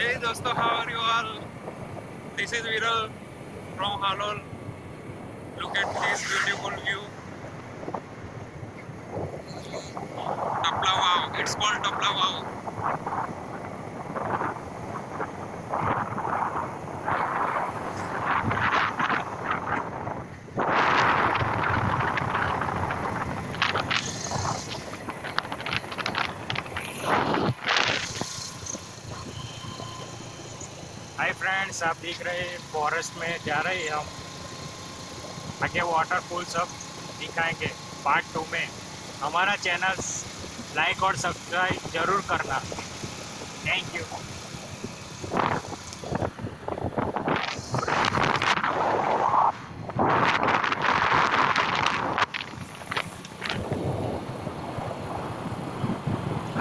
Hey dosto, how are you all? This is Viral from Halol. Look at this beautiful view. Tapla Wow. It's called Tapla Wow. Hi friends, आप देख रहे हैं forest में जा रहे हैं हम। आगे वाटरफॉल सब दिखाएंगे पार्ट 2 में। हमारा चैनल लाइक और सब्सक्राइब जरूर करना। Thank you.